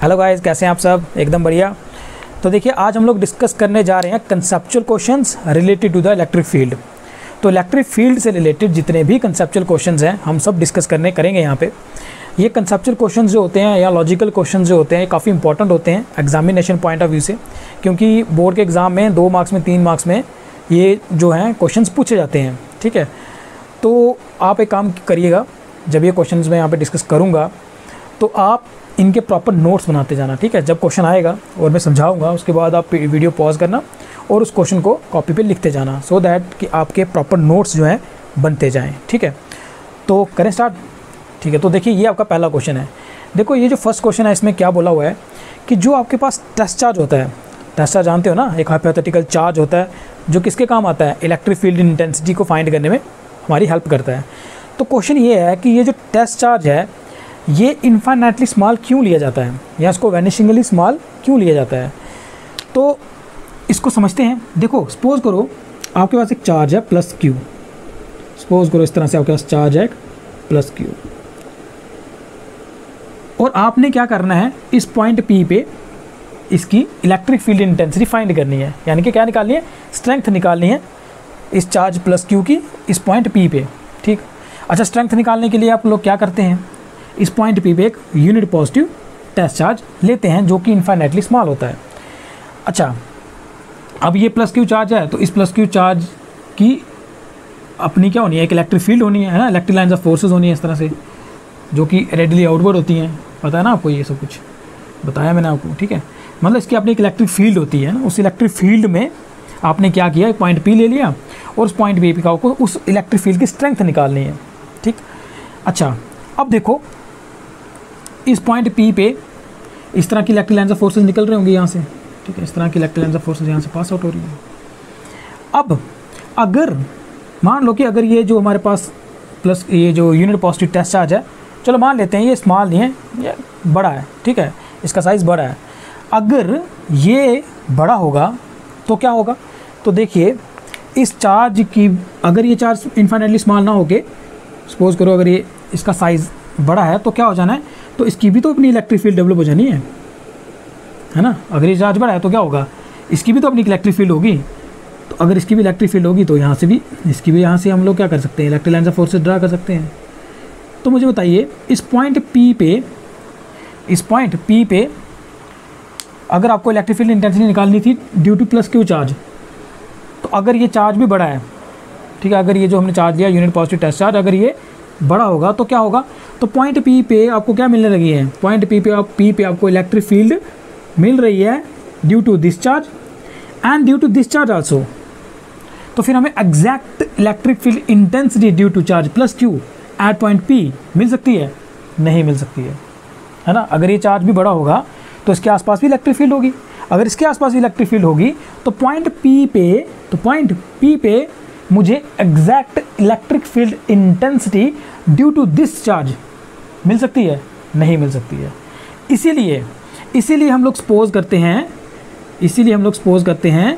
Hello guys, कैसे हैं आप सब? एकदम बढ़िया। तो देखिए, आज हम लोग डिस्कस करने जा रहे हैं conceptual questions related to the electric field. तो इलेक्ट्रिक फील्ड से रिलेटेड जितने भी कंसेप्चुअल क्वेश्चंस हैं हम सब डिस्कस करेंगे यहाँ पे। ये कंसेप्चुअल क्वेश्चंस जो होते हैं या लॉजिकल क्वेश्चंस जो होते हैं काफ़ी इंपॉर्टेंट होते हैं एग्जामिनेशन पॉइंट ऑफ व्यू से, क्योंकि बोर्ड के एग्ज़ाम में 2 मार्क्स में 3 मार्क्स में ये जो हैं क्वेश्चंस पूछे जाते हैं। ठीक है, तो आप एक काम करिएगा, जब ये क्वेश्चंस मैं यहाँ पे डिस्कस करूँगा तो आप इनके प्रॉपर नोट्स बनाते जाना। ठीक है, जब क्वेश्चन आएगा और मैं समझाऊंगा उसके बाद आप वीडियो पॉज करना और उस क्वेश्चन को कॉपी पे लिखते जाना, सो दैट कि आपके प्रॉपर नोट्स जो हैं बनते जाएं। ठीक है, तो करें स्टार्ट। ठीक है, तो देखिए ये आपका पहला क्वेश्चन है। देखो ये जो फर्स्ट क्वेश्चन है इसमें क्या बोला हुआ है कि जो आपके पास टेस्ट चार्ज होता है, टेस्ट चार्ज जानते हो ना, एक हाइपोथेटिकल चार्ज होता है जो किसके काम आता है, इलेक्ट्रिक फील्ड इंटेंसिटी को फाइंड करने में हमारी हेल्प करता है। तो क्वेश्चन ये है कि ये जो टेस्ट चार्ज है ये इन्फाइनाइटली स्मॉल क्यों लिया जाता है या इसको वैनिशिंगली स्मॉल क्यों लिया जाता है। तो इसको समझते हैं। देखो सपोज करो आपके पास एक चार्ज है प्लस क्यू, सपोज करो इस तरह से आपके पास चार्ज है प्लस क्यू, और आपने क्या करना है, इस पॉइंट पी पे इसकी इलेक्ट्रिक फील्ड इंटेंसिटी फाइंड करनी है, यानी कि क्या निकालनी है, स्ट्रेंथ निकालनी है इस चार्ज प्लस क्यू की इस पॉइंट पी पे। ठीक, अच्छा स्ट्रेंथ निकालने के लिए आप लोग क्या करते हैं, इस पॉइंट पी पे एक यूनिट पॉजिटिव टेस्ट चार्ज लेते हैं जो कि इन्फाइनाइटली स्मॉल होता है। अच्छा, अब ये प्लस क्यू चार्ज है तो इस प्लस क्यू चार्ज की अपनी क्या होनी है, एक इलेक्ट्रिक फील्ड होनी है ना, इलेक्ट्रिक लाइन्स ऑफ फोर्सेस होनी है इस तरह से, जो कि रेडली आउटवर्ड होती हैं। पता है ना आपको, ये सब कुछ बताया मैंने आपको। ठीक है, मतलब इसकी अपनी एक इलेक्ट्रिक फील्ड होती है ना, उस इलेक्ट्रिक फील्ड में आपने क्या किया, एक पॉइंट पी ले लिया और उस पॉइंट पी का आपको उस इलेक्ट्रिक फील्ड की स्ट्रेंथ निकालनी है। ठीक, अच्छा अब देखो इस पॉइंट पी पे इस तरह की इलेक्ट्रिक लाइन्स ऑफ फोर्सेस निकल रहे होंगे यहाँ से। ठीक है, इस तरह की इलेक्ट्रिक लाइन्स ऑफ फोर्सेस यहाँ से पास आउट हो रही है। अब अगर मान लो कि अगर ये जो हमारे पास प्लस ये जो यूनिट पॉजिटिव टेस्ट चार्ज है, चलो मान लेते हैं ये स्मॉल नहीं है, ये बड़ा है। ठीक है, इसका साइज़ बड़ा है। अगर ये बड़ा होगा तो क्या होगा, तो देखिए इस चार्ज की, अगर ये चार्ज इन्फाइनाइटली स्मॉल ना होके, सपोज करो अगर ये इसका साइज़ बड़ा है तो क्या हो जाना है, तो इसकी भी तो अपनी इलेक्ट्रिक फील्ड डेवलप हो जानी है ना। अगर ये चार्ज बड़ा है तो क्या होगा, इसकी भी तो अपनी इलेक्ट्रिक फील्ड होगी। तो अगर इसकी भी इलेक्ट्रिक फील्ड होगी तो यहाँ से भी, इसकी भी यहाँ से हम लोग क्या कर सकते हैं, electric lines of forces draw कर सकते हैं। तो मुझे बताइए इस पॉइंट पी पे अगर आपको इलेक्ट्रिक फील्ड इंटेंसिटी निकालनी थी due two plus Q charge, तो अगर ये चार्ज भी बड़ा है, ठीक है, अगर ये जो हमने चार्ज लिया यूनिट पॉजिटिव टेस्ट चार्ज, अगर ये बड़ा होगा तो क्या होगा, तो पॉइंट पी पे आपको क्या मिलने लगी है, पॉइंट पी पे आपको इलेक्ट्रिक फील्ड मिल रही है due to this charge and due to this charge also. तो फिर हमें exact electric field intensity due to charge plus Q at point P मिल सकती है? नहीं मिल सकती है ना। अगर ये चार्ज भी बड़ा होगा तो इसके आसपास भी इलेक्ट्रिक फील्ड होगी। अगर इसके आसपास भी इलेक्ट्रिक फील्ड होगी तो पॉइंट पी पे मुझे exact electric field intensity due to this charge मिल सकती है? नहीं मिल सकती है। इसीलिए हम लोग सपोज करते हैं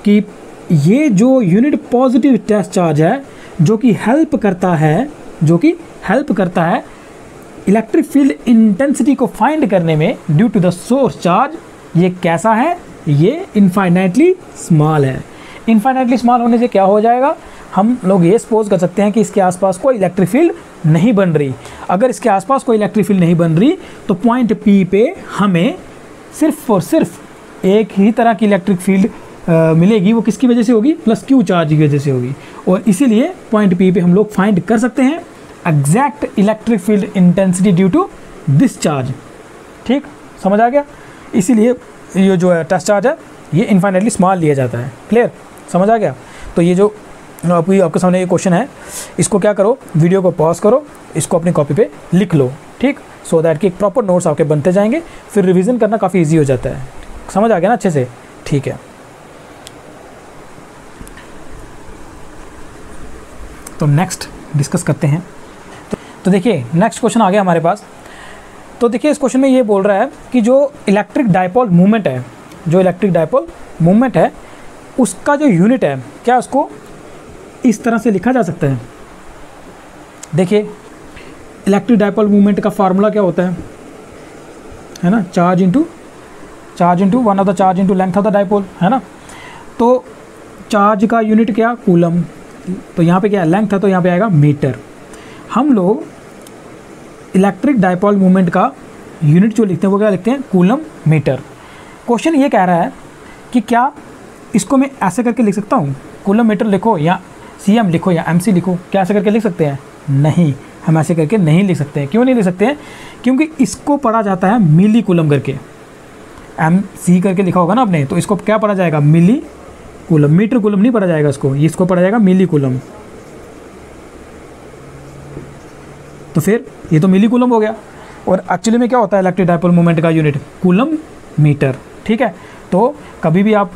कि ये जो यूनिट पॉजिटिव टेस्ट चार्ज है जो कि हेल्प करता है इलेक्ट्रिक फील्ड इंटेंसिटी को फाइंड करने में due to the source charge, ये कैसा है, ये इन्फाइनाइटली स्मॉल है। इन्फाइनाइटली स्मॉल होने से क्या हो जाएगा, हम लोग ये सपोज कर सकते हैं कि इसके आसपास कोई इलेक्ट्रिक फील्ड नहीं बन रही। अगर इसके आसपास कोई इलेक्ट्रिक फील्ड नहीं बन रही तो पॉइंट पी पे हमें सिर्फ और सिर्फ एक ही तरह की इलेक्ट्रिक फील्ड मिलेगी। वो किसकी वजह से होगी, प्लस क्यू चार्ज की वजह से होगी। और इसीलिए पॉइंट पी पे हम लोग फाइंड कर सकते हैं exact electric field intensity due to this charge. ठीक, समझ आ गया। इसीलिए ये जो टेस्ट चार्ज है ये इन्फाइनाइटली स्मॉल लिया जाता है। क्लियर, समझ आ गया। तो ये जो आपके सामने ये क्वेश्चन है, इसको क्या करो, वीडियो को पॉज करो, इसको अपनी कॉपी पे लिख लो। ठीक, सो दैट कि एक प्रॉपर नोट्स आपके बनते जाएंगे, फिर रिवीजन करना काफ़ी ईजी हो जाता है। समझ आ गया ना अच्छे से? ठीक है, तो नेक्स्ट डिस्कस करते हैं। तो देखिए नेक्स्ट क्वेश्चन आ गया हमारे पास। तो देखिए इस क्वेश्चन में ये बोल रहा है कि जो इलेक्ट्रिक डायपोल मूवमेंट है उसका जो यूनिट है, क्या उसको इस तरह से लिखा जा सकता है। देखिए इलेक्ट्रिक डायपोल मूवमेंट का फार्मूला क्या होता है, है ना, charge into one of the charge into length of the dipole, है ना। तो चार्ज का यूनिट क्या, कूलम, तो यहाँ पे क्या लेंथ है तो यहाँ पे आएगा मीटर। हम लोग इलेक्ट्रिक डाइपोल मूवमेंट का यूनिट जो लिखते हैं वो क्या लिखते हैं, कूलम मीटर। क्वेश्चन ये कह रहा है कि क्या इसको मैं ऐसे करके लिख सकता हूँ, कूलम मीटर लिखो या CM लिखो या MC लिखो, क्या ऐसे करके लिख सकते हैं? नहीं, हम ऐसे करके नहीं लिख सकते हैं। क्यों नहीं लिख सकते हैं? क्योंकि इसको पढ़ा जाता है मिली कूलम करके, MC करके लिखा होगा ना आपने, तो इसको क्या पढ़ा जाएगा, मिली कूलम, मीटर कूलम नहीं पढ़ा जाएगा इसको पढ़ा जाएगा मिली कूलम। तो फिर ये तो मिली कूलम हो गया, और एक्चुअली में क्या होता है इलेक्ट्रिक डाइपोल मोमेंट का यूनिट, कूलम मीटर, ठीक है। तो कभी भी आप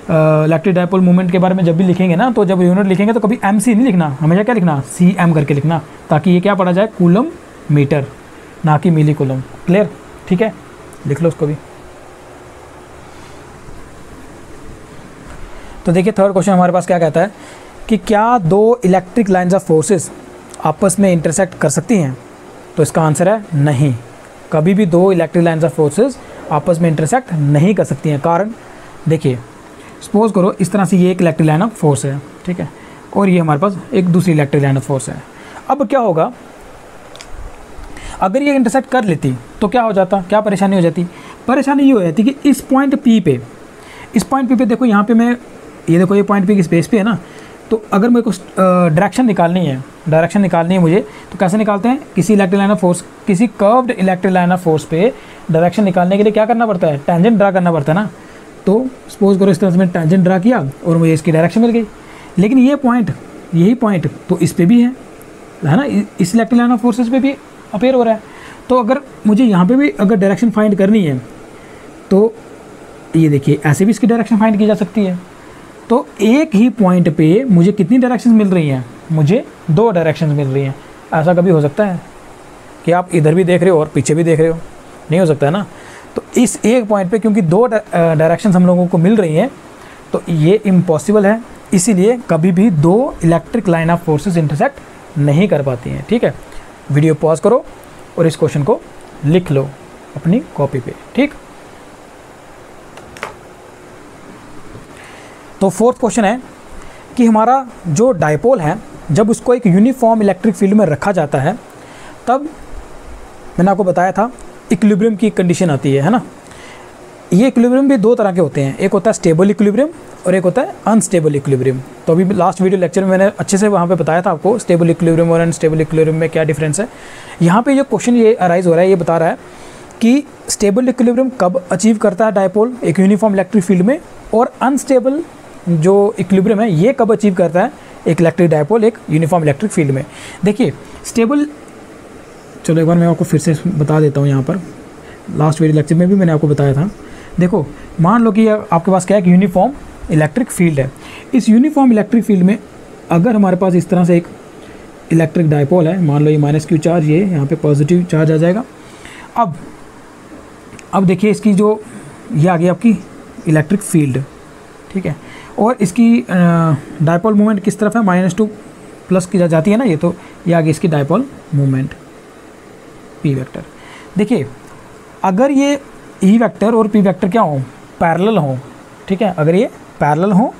इलेक्ट्रिक डाइपोल मोमेंट के बारे में जब भी लिखेंगे ना, तो जब यूनिट लिखेंगे तो कभी MC नहीं लिखना, हमेशा क्या लिखना, CM करके लिखना, ताकि ये क्या पढ़ा जाए, कूलम मीटर, ना कि मिली कूलम। क्लियर, ठीक है, लिख लो उसको भी। तो देखिए थर्ड क्वेश्चन हमारे पास क्या कहता है कि क्या दो इलेक्ट्रिक लाइन्स ऑफ फोर्सेस आपस में इंटरसेक्ट कर सकती हैं? तो इसका आंसर है नहीं, कभी भी दो इलेक्ट्रिक लाइन्स ऑफ फोर्सेस आपस में इंटरसेक्ट नहीं कर सकती हैं। कारण देखिए, सपोज करो इस तरह से ये एक इलेक्ट्रिक लाइन ऑफ फोर्स है, ठीक है, और ये हमारे पास एक दूसरी इलेक्ट्रिक लाइन ऑफ फोर्स है। अब क्या होगा, अगर ये इंटरसेक्ट कर लेती तो क्या हो जाता, क्या परेशानी हो जाती? परेशानी ये हो जाती कि इस पॉइंट P पे देखो, यहाँ पे मैं ये देखो ये पॉइंट P की स्पेस पे है ना, तो अगर मेरे को डायरेक्शन निकालनी है मुझे, तो कैसे निकालते हैं, किसी इलेक्ट्रिक लाइन ऑफ फोर्स, किसी curved electric line of force पे डायरेक्शन निकालने के लिए क्या करना पड़ता है, टेंजेंट ड्रा करना पड़ता है ना। तो सपोज करो इस तरह से मैंने टेंजेंट ड्रा किया और मुझे इसकी डायरेक्शन मिल गई, लेकिन यही पॉइंट तो इस पे भी है ना, इस इलेक्ट्रिक लाइन ऑफ फोर्सेस पे भी अपेयर हो रहा है। तो अगर मुझे यहाँ पे भी अगर डायरेक्शन फाइंड करनी है, तो ये देखिए ऐसे भी इसकी डायरेक्शन फाइंड की जा सकती है। तो एक ही पॉइंट पे मुझे कितनी डायरेक्शंस मिल रही हैं, मुझे 2 डायरेक्शंस मिल रही हैं। ऐसा कभी हो सकता है कि आप इधर भी देख रहे हो और पीछे भी देख रहे हो? नहीं हो सकता है ना। तो इस एक पॉइंट पे क्योंकि 2 डायरेक्शंस हम लोगों को मिल रही हैं, तो ये इम्पॉसिबल है, इसीलिए कभी भी 2 electric line of forces intersect नहीं कर पाती हैं। ठीक है, वीडियो पॉज करो और इस क्वेश्चन को लिख लो अपनी कॉपी पे। ठीक, तो फोर्थ क्वेश्चन है कि हमारा जो डाइपोल है, जब उसको एक यूनिफॉर्म इलेक्ट्रिक फील्ड में रखा जाता है, तब मैंने आपको बताया था इक्विलिब्रियम की कंडीशन आती है ना। ये इक्विलिब्रियम भी 2 तरह के होते हैं, एक होता है स्टेबल इक्विलिब्रियम और एक होता है अनस्टेबल इक्विलिब्रियम। तो अभी लास्ट वीडियो लेक्चर में मैंने अच्छे से वहाँ पे बताया था आपको स्टेबल इक्विलिब्रियम और अनस्टेबल इक्विलिब्रियम में क्या डिफरेंस है। यहाँ पे जो क्वेश्चन ये अराइज हो रहा है, ये बता रहा है कि स्टेबल इक्विलिब्रियम कब अचीव करता है डाइपोल एक यूनिफॉर्म इलेक्ट्रिक फील्ड में, और अनस्टेबल जो इक्विलिब्रियम है ये कब अचीव करता है एक इलेक्ट्रिक डाइपोल एक यूनिफॉर्म इलेक्ट्रिक फील्ड में। देखिए स्टेबल, चलो एक बार मैं आपको फिर से बता देता हूँ, यहाँ पर लास्ट वीडियो लेक्चर में भी मैंने आपको बताया था। देखो मान लो कि आपके पास क्या है कि यूनिफॉर्म इलेक्ट्रिक फील्ड है। इस यूनिफॉर्म इलेक्ट्रिक फील्ड में अगर हमारे पास इस तरह से एक इलेक्ट्रिक डाइपोल है, मान लो ये -q चार्ज, ये यहाँ पे पॉजिटिव चार्ज आ जाएगा। अब देखिए इसकी जो ये आ गई आपकी इलेक्ट्रिक फील्ड, ठीक है, और इसकी डाइपोल मूवमेंट किस तरफ है, -2 प्लस की जाती है ना, ये तो ये आ गई इसकी डाइपोल मूवमेंट p वेक्टर। देखिए अगर ये e वेक्टर और p वेक्टर क्या हो, पैरेलल हो, ठीक है, अगर ये पैरेलल हो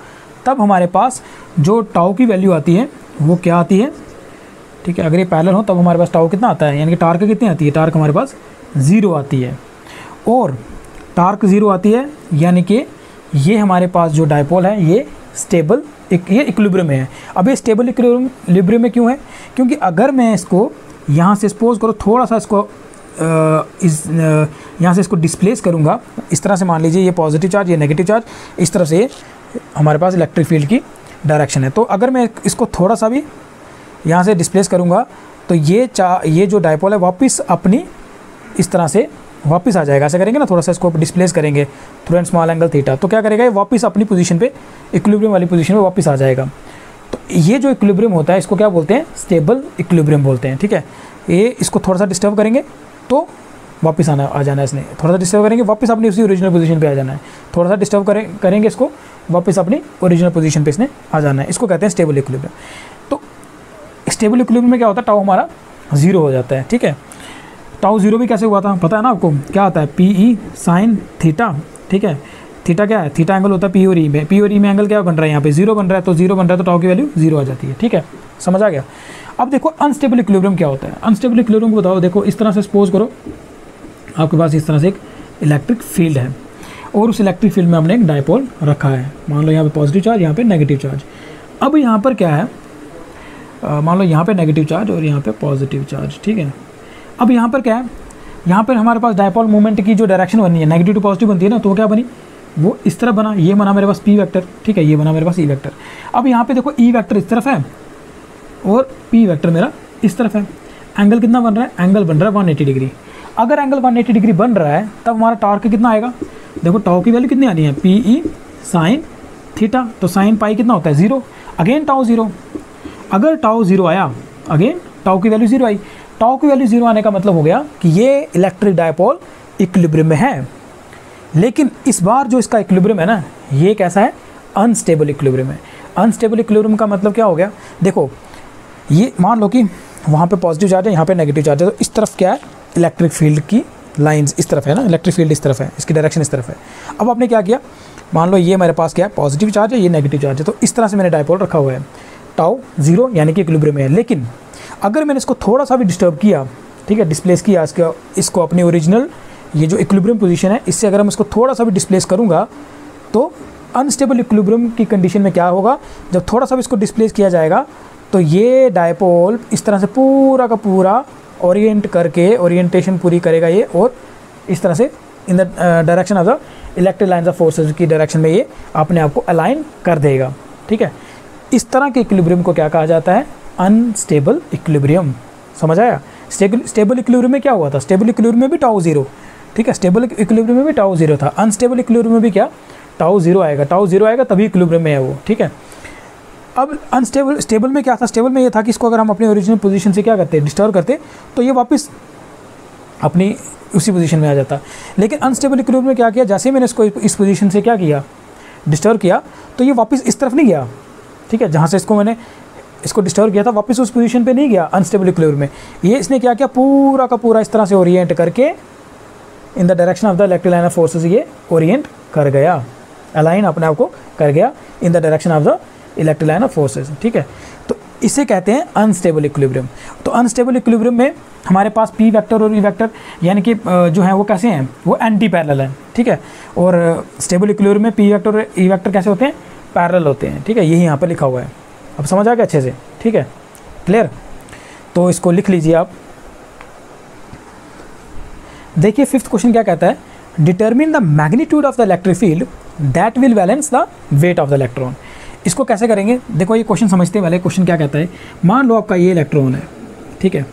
तब हमारे पास जो टाउ की वैल्यू आती है वो क्या आती है, ठीक है, अगर ये पैरेलल हो तब हमारे पास टाउ कितना आता है, यानी कि टार्क कितनी आती है, टार्क हमारे पास 0 आती है, और टार्क 0 आती है, यानी कि ये हमारे पास जो डाइपोल है ये स्टेबल ये इक्विलिब्रियम में है। अब ये स्टेबल इक्विलिब्रियम में क्यों है, क्योंकि अगर मैं इसको यहाँ से सपोज करो थोड़ा सा इसको यहाँ से इसको डिस्प्लेस करूँगा, इस तरह से मान लीजिए ये पॉजिटिव चार्ज ये नेगेटिव चार्ज, इस तरह से हमारे पास इलेक्ट्रिक फील्ड की डायरेक्शन है। तो अगर मैं इसको थोड़ा सा भी यहाँ से डिस्प्लेस करूँगा तो ये जो डाइपोल है वापस अपनी इस तरह से वापस आ जाएगा। ऐसा करेंगे ना, थोड़ा सा इसको डिस्प्लेस करेंगे through and small angle theta, तो क्या करेगा ये वापस अपनी पोजीशन पे इक्विलिब्रियम वाली पोजीशन में वापस आ जाएगा। तो ये जो इक्विलिब्रियम होता है इसको क्या बोलते हैं, स्टेबल इक्विलिब्रियम बोलते हैं। ठीक है, ये इसको थोड़ा सा डिस्टर्ब करेंगे तो वापस आ जाना है, इसने थोड़ा सा डिस्टर्ब करेंगे वापस अपनी उसी ओरिजिनल पोजीशन पे आ जाना है, थोड़ा सा डिस्टर्ब करेंगे इसको वापस अपनी ओरिजिनल पोजीशन पे इसने आ जाना है। इसको कहते हैं स्टेबल इक्विलिब्रियम। तो स्टेबल इक्विलिब्रियम में क्या होता है, टाउ हमारा 0 हो जाता है। ठीक है, टाउ जीरो भी कैसे हुआ था पता है ना आपको, क्या आता है पी ई साइन थीटा, ठीक है। थीटा क्या है, थीटा एंगल होता है पी और ई में, पी और ई में एंगल क्या बन रहा है यहाँ पे जीरो बन रहा है, तो जीरो बन रहा है तो टाउ की वैल्यू जीरो आ जाती है, ठीक है, समझ आ गया। अब देखो अनस्टेबल इक्विलिब्रियम क्या होता है, अनस्टेबल इक्विलिब्रियम को बताओ। देखो इस तरह से सपोज करो आपके पास इस तरह से एक इलेक्ट्रिक फील्ड है और उस इलेक्ट्रिक फील्ड में हमने एक डायपोल रखा है, मान लो यहाँ पे पॉजिटिव चार्ज, यहाँ पे नेगेटिव चार्ज। अब यहाँ पर क्या है, मान लो यहाँ पे नेगेटिव चार्ज और यहाँ पे पॉजिटिव चार्ज, ठीक है। अब यहाँ पर क्या है, यहाँ पर हमारे पास डायपोल मूवमेंट की जो डायरेक्शन बनी है नेगेटिव टू पॉजिटिव बनती है ना, तो वो क्या बनी, वो इस तरफ बना, ये बना मेरे पास पी वेक्टर, ठीक है, ये बना मेरे पास ई वेक्टर। अब यहाँ पे देखो ई वेक्टर इस तरफ है और पी वेक्टर मेरा इस तरफ है, एंगल कितना बन रहा है, एंगल बन रहा है 180 डिग्री। अगर एंगल 180 डिग्री बन रहा है तब हमारा टॉर्क कितना आएगा, देखो टाउ की वैल्यू कितनी आनी है, पी ई साइन थीटा, तो साइन पाई कितना होता है 0, अगेन टाउ 0। अगर टाउ 0 आया, अगेन टाउ की वैल्यू 0 आई, टाउ की वैल्यू 0 आने का मतलब हो गया कि ये इलेक्ट्रिक डायपोल इक्विलिब्रियम में है। लेकिन इस बार जो इसका इक्विलिब्रियम है ना, ये कैसा है, अनस्टेबल इक्विलिब्रियम है। अनस्टेबल इक्विलिब्रियम का मतलब क्या हो गया, देखो ये मान लो कि वहाँ पे पॉजिटिव चार्ज है, यहाँ पे नेगेटिव चार्ज है, तो इस तरफ क्या है, इलेक्ट्रिक फील्ड की लाइंस इस तरफ है ना, इलेक्ट्रिक फील्ड इस तरफ है, इसकी डायरेक्शन इस तरफ है। अब आपने क्या किया, मान लो ये मेरे पास क्या है, पॉजिटिव चार्ज है, ये नेगेटिव चार्ज है, तो इस तरह से मैंने डायपोल रखा हुआ है, टाउ 0 यानी कि इक्विलिब्रियम में है। लेकिन अगर मैंने इसको थोड़ा सा भी डिस्टर्ब किया, ठीक है, डिस्प्लेस किया इसको अपनी ओरिजिनल ये जो इक्विलिब्रियम पोजीशन है इससे अगर मैं इसको थोड़ा सा भी डिस्प्लेस करूँगा तो अनस्टेबल इक्विलिब्रियम की कंडीशन में क्या होगा, जब थोड़ा सा भी इसको डिस्प्लेस किया जाएगा तो ये डायपोल इस तरह से पूरा का पूरा ओरिएंट करके ओरिएंटेशन पूरी करेगा ये, और इस तरह से in the direction of the electric lines of forces की डायरेक्शन में ये अपने आप को अलाइन कर देगा, ठीक है। इस तरह के इक्विलिब्रियम को क्या कहा जाता है, अनस्टेबल इक्विलिब्रियम, समझ आया। स्टेबल इक्विलिब्रियम में क्या हुआ था, स्टेबल इक्विलिब्रियम में भी टाउ 0, ठीक है, स्टेबल इक्विलिब्रियम में भी टाउ 0 था, अनस्टेबल इक्विलिब्रियम में भी क्या टाउ 0 आएगा, टाउ 0 आएगा तभी इक्विलिब्रियम में है वो, ठीक है। अब स्टेबल में क्या था, स्टेबल में ये था कि इसको अगर हम अपनी ओरिजिनल पोजीशन से क्या करते, डिस्टर्ब करते, तो ये वापस अपनी उसी पोजीशन में आ जाता। लेकिन अनस्टेबल इक्विलिब्रियम में क्या किया, जैसे मैंने इसको इस पोजीशन से क्या किया, डिस्टर्ब किया, तो ये वापस इस तरफ नहीं गया, ठीक है, जहाँ से इसको मैंने इसको डिस्टर्ब किया था वापस उस पोजीशन पे नहीं गया अनस्टेबल इक्विलिब्रियम में। ये इसने क्या किया, पूरा का पूरा इस तरह से ओरिएंट करके in the direction of the electric line of forces ये ओरिएंट कर गया, अलाइन अपने आप को कर गया in the direction of the electric line of forces, ठीक है। तो इसे कहते हैं अनस्टेबल इक्विलिब्रियम। तो अनस्टेबल इक्विलिब्रियम में हमारे पास पी वेक्टर और ई वेक्टर यानी कि जो है वो कैसे हैं, वो एंटी पैरेलल हैं, ठीक है। और स्टेबल इक्विलिब्रियम में पी वेक्टर और ई वेक्टर कैसे होते हैं, पैरेलल होते हैं, ठीक है, यही यहाँ पर लिखा हुआ है। अब समझ आ गया अच्छे से, ठीक है, क्लियर। तो इसको लिख लीजिए आप। देखिए फिफ्थ क्वेश्चन क्या कहता है, determine the magnitude of the electric field that will balance the weight of the electron. इसको कैसे करेंगे, देखो ये क्वेश्चन समझते वाले, क्वेश्चन क्या कहता है, मान लो आपका ये इलेक्ट्रॉन है, ठीक है,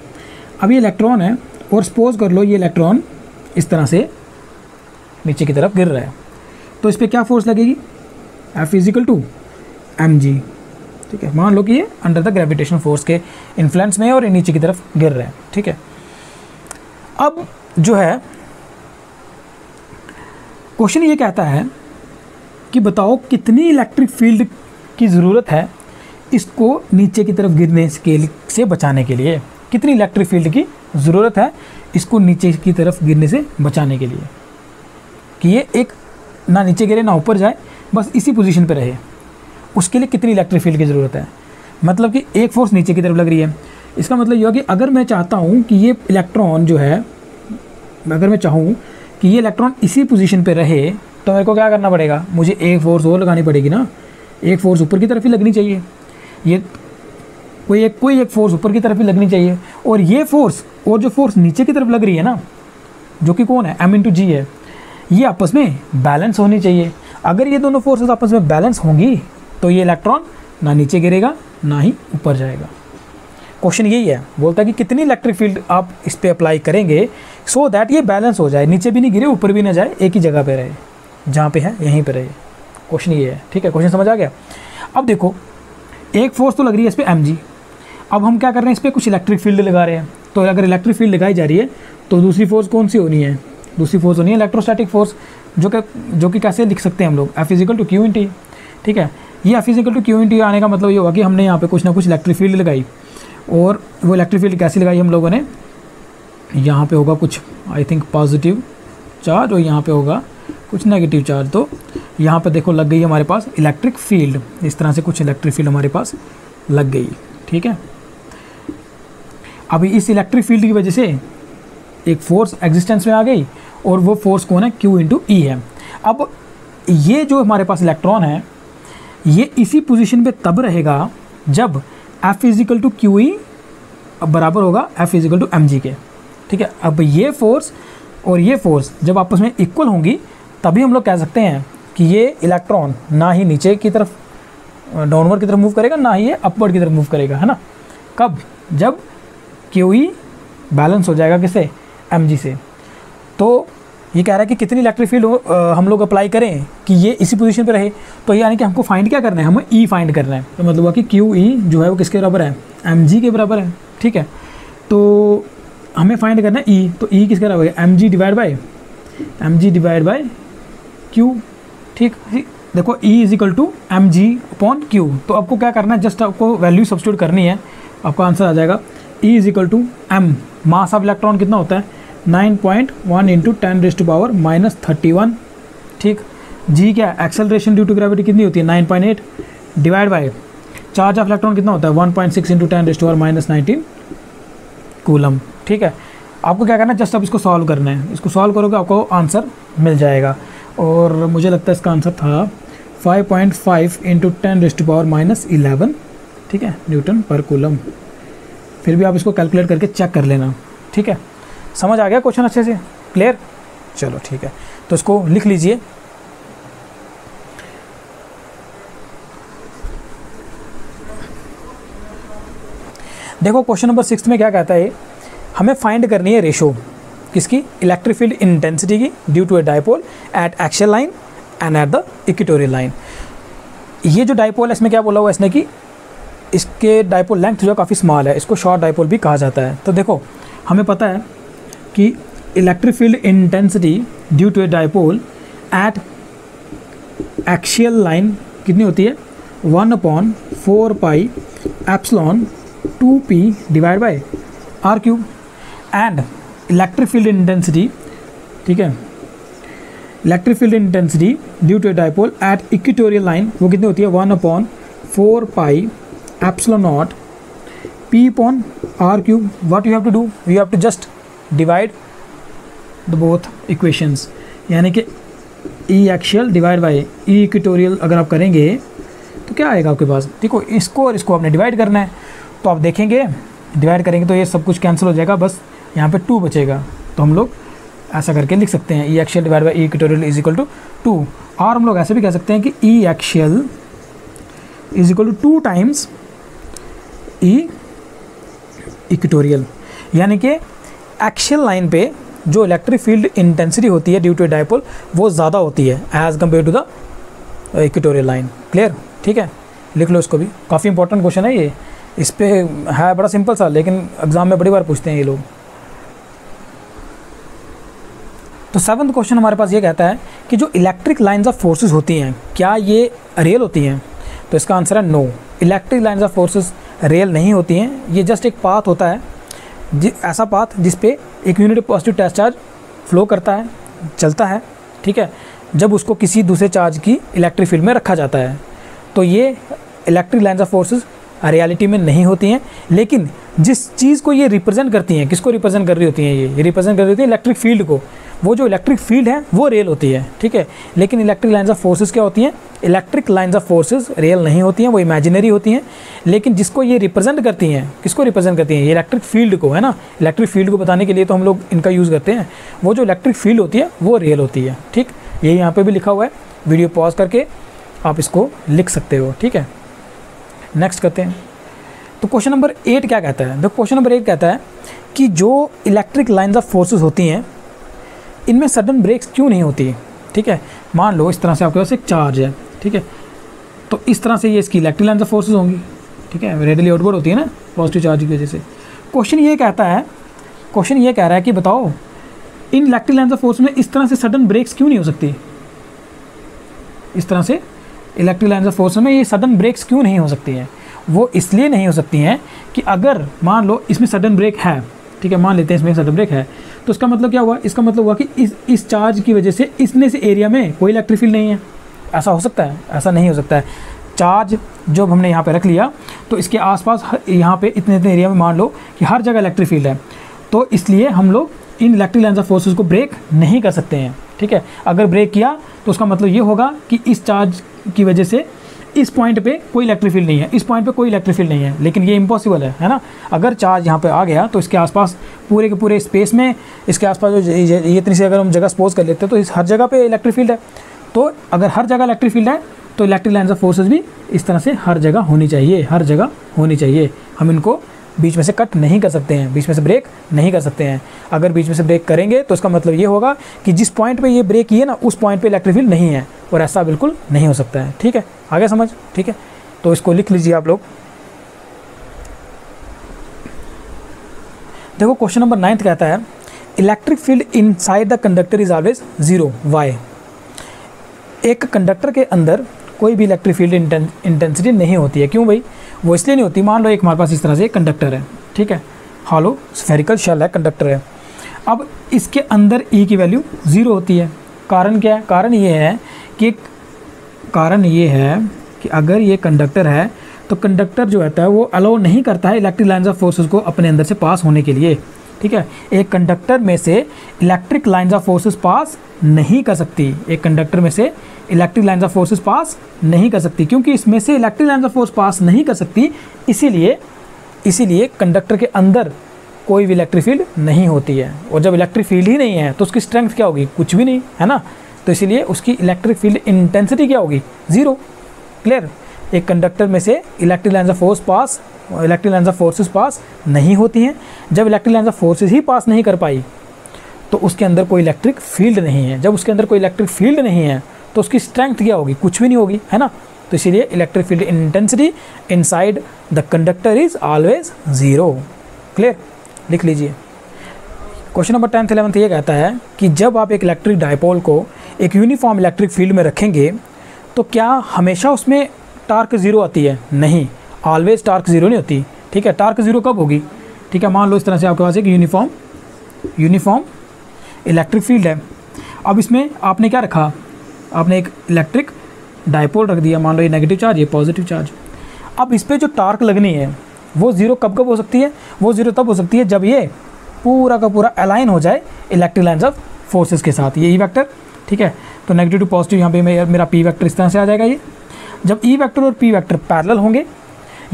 अब ये इलेक्ट्रॉन है और सपोज कर लो ये इलेक्ट्रॉन इस तरह से नीचे की तरफ गिर रहा है, तो इस पर क्या फोर्स लगेगी, F = mg, ठीक है। मान लो कि ये अंडर द ग्रेविटेशन फोर्स के इन्फ्लुएंस में है और ये नीचे की तरफ गिर रहा है, ठीक है। अब जो है क्वेश्चन ये कहता है कि बताओ कितनी इलेक्ट्रिक फील्ड की ज़रूरत है इसको नीचे की तरफ गिरने से बचाने के लिए, कितनी इलेक्ट्रिक फील्ड की ज़रूरत है इसको नीचे की तरफ गिरने से बचाने के लिए, कि ये एक ना नीचे गिरे ना ऊपर जाए, बस इसी पोजीशन पे रहे, उसके लिए कितनी इलेक्ट्रिक फील्ड की ज़रूरत है। मतलब कि एक फोर्स नीचे की तरफ लग रही है, इसका मतलब ये हुआ कि अगर मैं चाहता हूँ कि ये इलेक्ट्रॉन जो है, अगर मैं चाहूँ कि ये इलेक्ट्रॉन इसी पोजीशन पे रहे, तो मेरे को क्या करना पड़ेगा, मुझे एक फोर्स और लगानी पड़ेगी ना, एक फोर्स ऊपर की तरफ ही लगनी चाहिए, ये कोई एक फोर्स ऊपर की तरफ ही लगनी चाहिए, और ये फोर्स और जो फोर्स नीचे की तरफ लग रही है ना, जो कि कौन है, m/g है, ये आपस में बैलेंस होनी चाहिए। अगर ये दोनों फोर्सेस आपस में बैलेंस होंगी तो ये इलेक्ट्रॉन ना नीचे गिरेगा ना ही ऊपर जाएगा। क्वेश्चन यही है, बोलता है कि कितनी इलेक्ट्रिक फील्ड आप इस पर अप्लाई करेंगे सो दैट ये बैलेंस हो जाए, नीचे भी नहीं गिरे ऊपर भी ना जाए, एक ही जगह पे रहे, जहाँ पे है यहीं पे रहे। क्वेश्चन ये है, ठीक है, क्वेश्चन समझ आ गया। अब देखो एक फोर्स तो लग रही है इस पर mg, अब हम क्या कर रहे हैं, इस पर कुछ इलेक्ट्रिक फील्ड लगा रहे हैं, तो अगर इलेक्ट्रिक फील्ड लगाई जा रही है तो दूसरी फोर्स कौन सी होनी है, दूसरी फोर्स होनी है इलेक्ट्रोस्टैटिक फोर्स, जो कि कैसे लिख सकते हैं हम लोग, F = Q/T, ठीक है। ये F = Q/T आने का मतलब ये होगा कि हमने यहाँ पे कुछ ना कुछ इलेक्ट्रिक फील्ड लगाई, और वो इलेक्ट्रिक फील्ड कैसे लगाई हम लोगों ने, यहाँ पे होगा कुछ आई थिंक पॉजिटिव चार्ज और यहाँ पे होगा कुछ नेगेटिव चार्ज। तो यहाँ पे देखो लग गई हमारे पास इलेक्ट्रिक फील्ड, इस तरह से कुछ इलेक्ट्रिक फील्ड हमारे पास लग गई। ठीक है, अभी इस इलेक्ट्रिक फील्ड की वजह से एक फोर्स एग्जिस्टेंस में आ गई और वो फोर्स कौन है, Q इंटू ई है। अब ये जो हमारे पास इलेक्ट्रॉन है ये इसी पोजीशन पे तब रहेगा जब F is equal to Q E बराबर होगा F is equal to M G के। ठीक है, अब ये फोर्स और ये फोर्स जब आपस में इक्वल होंगी तभी हम लोग कह सकते हैं कि ये इलेक्ट्रॉन ना ही नीचे की तरफ डाउनवर्ड की तरफ मूव करेगा ना ही ये अपवर्ड की तरफ मूव करेगा, है ना। कब, जब क्यू ई बैलेंस हो जाएगा किससे, एम जी से। तो ये कह रहा है कि कितनी इलेक्ट्रिक फील्ड हम लोग अप्लाई करें कि ये इसी पोजीशन पे रहे। तो यानी कि हमको फाइंड क्या करना है, हमें ई फाइंड करना है। तो मतलब हुआ कि क्यू ई जो है वो किसके बराबर है, एम जी के बराबर है। ठीक है, तो हमें फाइंड करना है ई। तो ई किसके बराबर है, M G divide by Q. ठीक, देखो E is equal to M G upon Q. तो आपको क्या करना है, जस्ट आपको वैल्यू सब्स्टिट्यूट करनी है, आपका आंसर आ जाएगा E is equal to M, mass of electron कितना होता है 9.1 इंटू 10⁻⁻31। ठीक, जी क्या एक्सेलरेशन ड्यू टू ग्रेविटी कितनी होती है 9.8 divide by charge of electron कितना होता है 1.6 इंटू 10⁻⁻19 कूलम। ठीक है, आपको क्या करना है, जस्ट अब इसको सॉल्व करना है। इसको सॉल्व करोगे आपको आंसर मिल जाएगा और मुझे लगता है इसका आंसर था 5.5 इंटू 10⁻⁻11। ठीक है, न्यूटन पर कूलम। फिर भी आप इसको कैलकुलेट करके चेक कर लेना। ठीक है, समझ आ गया क्वेश्चन अच्छे से, क्लियर। चलो ठीक है, तो इसको लिख लीजिए। देखो क्वेश्चन नंबर 6 में क्या कहता है, हमें फाइंड करनी है रेशो किसकी, इलेक्ट्रिक फील्ड इंटेंसिटी की due to a dipole at axial line and at the equatorial line. ये जो डाइपोल है इसमें क्या बोला हुआ है इसने कि इसके डाइपोल लेंथ जो काफ़ी स्मॉल है, इसको शॉर्ट डाइपोल भी कहा जाता है। तो देखो हमें पता है कि electric field intensity due to a dipole at axial line कितनी होती है 1/4 pi epsilon 2p divide by R cube. And electric field intensity, ठीक है, electric field intensity due to a dipole at equatorial line वो कितनी होती है 1/4 pi epsilon naught p upon r cube। what you have to do, you have to just divide the both equations, यानी कि e axial divide by e equatorial अगर आप करेंगे तो क्या आएगा आपके पास, देखो इसको और इसको आपने डिवाइड करना है। तो आप देखेंगे डिवाइड करेंगे तो ये सब कुछ कैंसिल हो जाएगा, बस यहाँ पे 2 बचेगा। तो हम लोग ऐसा करके लिख सकते हैं e axial divide by e equatorial is equal to 2। और हम लोग ऐसे भी कह सकते हैं कि e axial is equal to 2 times e equatorial, यानी कि एक्सियल लाइन पे जो इलेक्ट्रिक फील्ड इंटेंसिटी होती है ड्यू टू डाइपोल वो ज़्यादा होती है as compare to the equatorial line. Clear, ठीक है, लिख लो इसको भी, काफ़ी इंपॉर्टेंट क्वेश्चन है ये। इस पे है बड़ा सिंपल सा, लेकिन एग्जाम में बड़ी बार पूछते हैं ये लोग। तो 7th क्वेश्चन हमारे पास ये कहता है कि जो इलेक्ट्रिक लाइन्स ऑफ फोर्सेस होती हैं क्या ये रियल होती हैं। तो इसका आंसर है no, electric lines of forces real नहीं होती हैं। ये जस्ट एक पाथ होता है, ऐसा पाथ जिस पे एक unit positive test charge flow करता है, चलता है, ठीक है, जब उसको किसी दूसरे चार्ज की इलेक्ट्रिक फील्ड में रखा जाता है। तो ये electric lines of forces reality में नहीं होती हैं, लेकिन जिस चीज़ को ये रिप्रेजेंट करती हैं, किसको रिप्रेजेंट कर रही होती हैं, ये रिप्रेजेंट कर रही होती है इलेक्ट्रिक फील्ड को। वो जो इलेक्ट्रिक फील्ड है वो रियल होती है, ठीक है, लेकिन इलेक्ट्रिक लाइन्स ऑफ फोर्सेस क्या होती हैं, electric lines of forces real नहीं होती हैं, वो इमेजिनरी होती हैं। लेकिन जिसको ये रिप्रेजेंट करती हैं, किसको रिप्रेजेंट करती हैं, ये इलेक्ट्रिक फील्ड को, है ना। इलेक्ट्रिक फील्ड को बताने के लिए तो हम लोग इनका यूज़ करते हैं। वो जो इलेक्ट्रिक फील्ड होती है वो रियल होती है, ठीक। ये यहाँ पर भी लिखा हुआ है, वीडियो पॉज करके आप इसको लिख सकते हो, ठीक है। नेक्स्ट करते हैं। तो क्वेश्चन नंबर 8 क्या कहता है, देखो क्वेश्चन नंबर 8 कहता है कि जो इलेक्ट्रिक लाइन्स ऑफ फोर्सेस होती हैं इनमें सडन ब्रेक्स क्यों नहीं होती, ठीक है। मान लो इस तरह से आपके पास एक चार्ज है, ठीक है, तो इस तरह से ये इसकी इलेक्ट्रिक लाइन्स ऑफ फोर्सेस होंगी, ठीक है, रेडियली आउटवर्ड होती है ना पॉजिटिव चार्ज की वजह से। क्वेश्चन ये कहता है, क्वेश्चन ये कह रहा है कि बताओ इन इलेक्ट्रिक लाइन्स ऑफ फोर्स में इस तरह से सडन ब्रेक्स क्यों नहीं हो सकती, इस तरह से इलेक्ट्रिक लाइन्स ऑफ फोर्स में ये सडन ब्रेक्स क्यों नहीं हो सकती हैं। वो इसलिए नहीं हो सकती हैं कि अगर मान लो इसमें सडन ब्रेक है, ठीक है, मान लेते हैं इसमें सडन ब्रेक है, तो इसका मतलब क्या हुआ, इसका मतलब हुआ कि इस चार्ज की वजह से इसने से एरिया में कोई इलेक्ट्रिक फील्ड नहीं है। ऐसा हो सकता है? ऐसा नहीं हो सकता है। चार्ज जो हमने यहाँ पे रख लिया तो इसके आसपास यहाँ पे इतने एरिया में मान लो कि हर जगह इलेक्ट्रिक फील्ड है, तो इसलिए हम लोग इन इलेक्ट्रिक लाइन्स ऑफ फोर्सेस को ब्रेक नहीं कर सकते हैं। ठीक है, अगर ब्रेक किया तो उसका मतलब ये होगा कि इस चार्ज की वजह से इस पॉइंट पे कोई इलेक्ट्रिक फील्ड नहीं है, इस पॉइंट पे कोई इलेक्ट्रिक फील्ड नहीं है, लेकिन ये इम्पॉसिबल है ना। अगर चार्ज यहाँ पे आ गया तो इसके आसपास पूरे के पूरे स्पेस में इसके आसपास जो ये इतनी सी अगर हम जगह सपोज कर लेते हैं तो इस हर जगह पे इलेक्ट्रिक फील्ड है। तो अगर हर जगह इलेक्ट्रिक फील्ड है तो इलेक्ट्रिक लाइन्स ऑफ फोर्सेस भी इस तरह से हर जगह होनी चाहिए, हर जगह होनी चाहिए। हम इनको बीच में से कट नहीं कर सकते हैं, बीच में से ब्रेक नहीं कर सकते हैं। अगर बीच में से ब्रेक करेंगे तो इसका मतलब ये होगा कि जिस पॉइंट पे ये ब्रेक किए ना उस पॉइंट पे इलेक्ट्रिक फील्ड नहीं है, और ऐसा बिल्कुल नहीं हो सकता है। ठीक है, आगे समझ? ठीक है, तो इसको लिख लीजिए आप लोग। देखो क्वेश्चन नंबर 9 कहता है electric field inside the conductor is always zero, why. एक कंडक्टर के अंदर कोई भी इलेक्ट्रिक फील्ड इंटेंसिटी नहीं होती है। क्यों भाई? वो इसलिए नहीं होती, मान लो एक हमारे पास इस तरह से कंडक्टर है, ठीक है, हॉलो स्फेरिकल शेल है, कंडक्टर है। अब इसके अंदर ई की वैल्यू ज़ीरो होती है। कारण क्या है? कारण ये है कि अगर ये कंडक्टर है तो कंडक्टर जो होता है वो अलाउ नहीं करता है इलेक्ट्रिक लाइन्स ऑफ फोर्सेस को अपने अंदर से पास होने के लिए। ठीक है, एक कंडक्टर में से इलेक्ट्रिक लाइन्स ऑफ फोर्सेस पास नहीं कर सकती, एक कंडक्टर में से इलेक्ट्रिक लाइन्स ऑफ फोर्सेस पास नहीं कर सकती, क्योंकि इसमें से electric lines of force pass नहीं कर सकती, इसीलिए कंडक्टर के अंदर कोई भी इलेक्ट्रिक फील्ड नहीं होती है। और जब इलेक्ट्रिक फील्ड ही नहीं है तो उसकी स्ट्रेंथ क्या होगी? कुछ भी नहीं, है ना। तो इसीलिए उसकी इलेक्ट्रिक फील्ड इंटेंसिटी क्या होगी? ज़ीरो। क्लियर? एक कंडक्टर में से इलेक्ट्रिक लाइन्स ऑफ फोर्सेस पास नहीं होती हैं। जब इलेक्ट्रिक लाइन्स ऑफ फोर्सेस ही पास नहीं कर पाई तो उसके अंदर कोई इलेक्ट्रिक फील्ड नहीं है। जब उसके अंदर कोई इलेक्ट्रिक फील्ड नहीं है तो उसकी स्ट्रेंथ क्या होगी? कुछ भी नहीं होगी, है ना। तो इसीलिए electric field intensity inside the conductor is always zero. Clear? लिख लीजिए। क्वेश्चन नंबर 10th 11th ये कहता है कि जब आप एक इलेक्ट्रिक डायपोल को एक यूनिफॉर्म इलेक्ट्रिक फील्ड में रखेंगे तो क्या हमेशा उसमें टार्क ज़ीरो आती है? नहीं, ऑलवेज टार्क ज़ीरो नहीं होती। ठीक है, टार्क ज़ीरो कब होगी? ठीक है, मान लो इस तरह से आपके पास एक यूनिफॉर्म इलेक्ट्रिक फील्ड है। अब इसमें आपने क्या रखा? आपने एक इलेक्ट्रिक डायपोल रख दिया, मान लो ये नेगेटिव चार्ज, ये पॉजिटिव चार्ज। अब इस पर जो टार्क लगनी है वो ज़ीरो कब हो सकती है? वो ज़ीरो तब हो सकती है जब ये पूरा का पूरा अलाइन हो जाए इलेक्ट्रिक लाइन्स ऑफ फोर्सेस के साथ। ये ई वेक्टर, ठीक है, तो नेगेटिव टू पॉजिटिव यहाँ पे मेरा पी वेक्टर इस तरह से आ जाएगा। ये जब ई वेक्टर और पी वेक्टर पैरेलल होंगे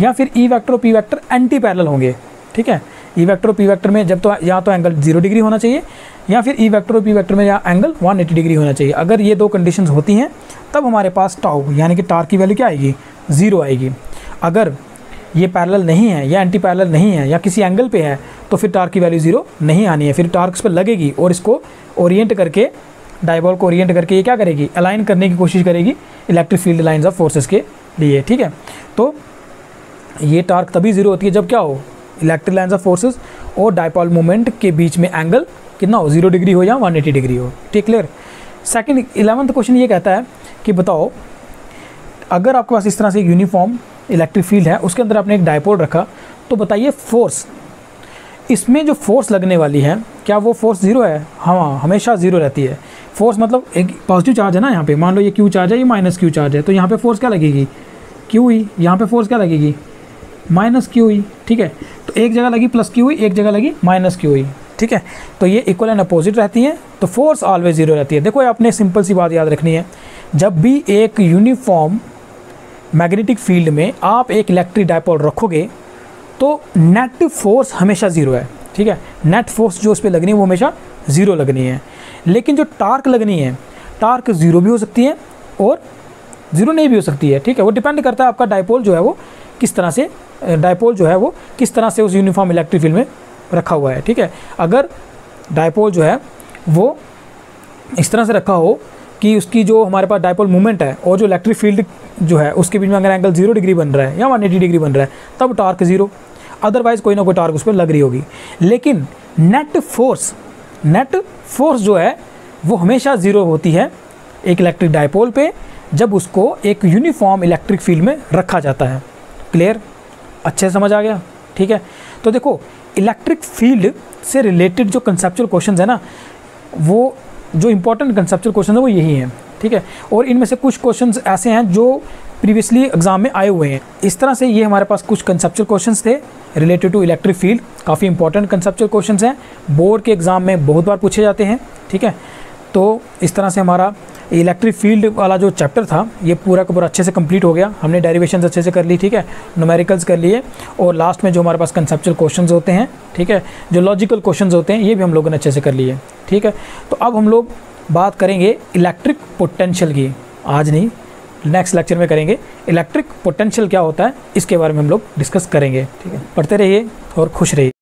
या फिर ई वेक्टर और पी वेक्टर एंटी पैरेलल होंगे। ठीक है, ई वेक्टर और पी वेक्टर में जब तो या तो एंगल 0 डिग्री होना चाहिए या फिर ई वेक्टर और पी वेक्टर में या एंगल 180 डिग्री होना चाहिए। अगर ये दो कंडीशंस होती हैं तब हमारे पास टाउ यानी कि टार्क की वैल्यू क्या आएगी? 0 आएगी। अगर ये पैरेलल नहीं है या एंटी पैरेलल नहीं है या किसी एंगल पे है तो फिर टार्क की वैल्यू 0 नहीं आनी है, फिर टार्क इस पर लगेगी और इसको ओरिएंट करके, डायपोल को ओरिएंट करके ये क्या करेगी? अलाइन करने की कोशिश करेगी electric field lines of forces के लिए। ठीक है, तो ये टार्क तभी 0 होती है जब क्या हो? इलेक्ट्रिक लाइन्स ऑफ फोर्सेस और डायपोल मोमेंट के बीच में एंगल कितना हो? 0 डिग्री हो या 180 डिग्री हो। ठीक, क्लियर? सेकंड 11th क्वेश्चन ये कहता है कि बताओ अगर आपके पास इस तरह से एक यूनिफॉर्म इलेक्ट्रिक फील्ड है, उसके अंदर आपने एक डायपोल रखा, तो बताइए फोर्स, इसमें जो फोर्स लगने वाली है क्या वो फोर्स 0 है? हाँ, हमेशा 0 रहती है। फोर्स मतलब एक पॉजिटिव चार्ज है ना, यहाँ पे मान लो ये क्यू चार्ज है, ये माइनस क्यू चार्ज है, तो यहाँ पे फोर्स क्या लगेगी? Q E. यहाँ पे फोर्स क्या लगेगी? Minus Q E. ठीक है, तो एक जगह लगी प्लस क्यू ई, एक जगह लगी माइनस क्यू ई। ठीक है, तो ये इक्वल एंड अपोजिट रहती हैं, तो फोर्स ऑलवेज 0 रहती है। देखो आपने सिंपल सी बात याद रखनी है, जब भी एक यूनिफॉर्म मैग्नेटिक फील्ड में आप एक इलेक्ट्रिक डायपोल रखोगे तो नेट फोर्स हमेशा 0 है। ठीक है, नेट फोर्स जो उस पर लगनी है वो हमेशा 0 लगनी है। लेकिन जो टार्क लगनी है, टार्क 0 भी हो सकती है और 0 नहीं भी हो सकती है। ठीक है, वो डिपेंड करता है आपका डायपोल जो है वो किस तरह से उस यूनिफॉर्म इलेक्ट्रिक फील्ड में रखा हुआ है। ठीक है, अगर डायपोल जो है वो इस तरह से रखा हो कि उसकी जो हमारे पास डायपोल मूवमेंट है और जो इलेक्ट्रिक फील्ड जो है उसके बीच में अगर एंगल 0 डिग्री बन रहा है या 180 डिग्री बन रहा है तब टार्क 0, अदरवाइज कोई ना कोई टार्क उस पर लग रही होगी। लेकिन नेट फोर्स जो है वो हमेशा 0 होती है एक इलेक्ट्रिक डायपोल पे जब उसको एक यूनिफॉर्म इलेक्ट्रिक फील्ड में रखा जाता है। क्लियर? अच्छे से समझ आ गया? ठीक है, तो देखो इलेक्ट्रिक फील्ड से रिलेटेड जो कंसेप्चुअल क्वेश्चंस है ना, वो जो इंपॉर्टेंट कंसेप्चुअल क्वेश्चन है वो यही हैं, ठीक है। और इनमें से कुछ क्वेश्चंस ऐसे हैं जो प्रीवियसली एग्जाम में आए हुए हैं। इस तरह से ये हमारे पास कुछ कंसेप्चुअल क्वेश्चंस थे रिलेटेड टू इलेक्ट्रिक फील्ड, काफ़ी इंपॉर्टेंट कंसेप्चुअल क्वेश्चंस हैं, बोर्ड के एग्ज़ाम में बहुत बार पूछे जाते हैं, ठीक है। तो इस तरह से हमारा इलेक्ट्रिक फील्ड वाला जो चैप्टर था ये पूरा का पूरा अच्छे से कंप्लीट हो गया। हमने डेरिवेशंस अच्छे से कर ली, ठीक है, न्यूमेरिकल्स कर लिए, और लास्ट में जो हमारे पास कंसेप्चुअल क्वेश्चंस होते हैं, ठीक है, जो लॉजिकल क्वेश्चंस होते हैं, ये भी हम लोगों ने अच्छे से कर लिए, ठीक है। तो अब हम लोग बात करेंगे इलेक्ट्रिक पोटेंशियल की, आज नहीं नेक्स्ट लेक्चर में करेंगे। इलेक्ट्रिक पोटेंशियल क्या होता है इसके बारे में हम लोग डिस्कस करेंगे, ठीक है। पढ़ते रहिए और खुश रहिए।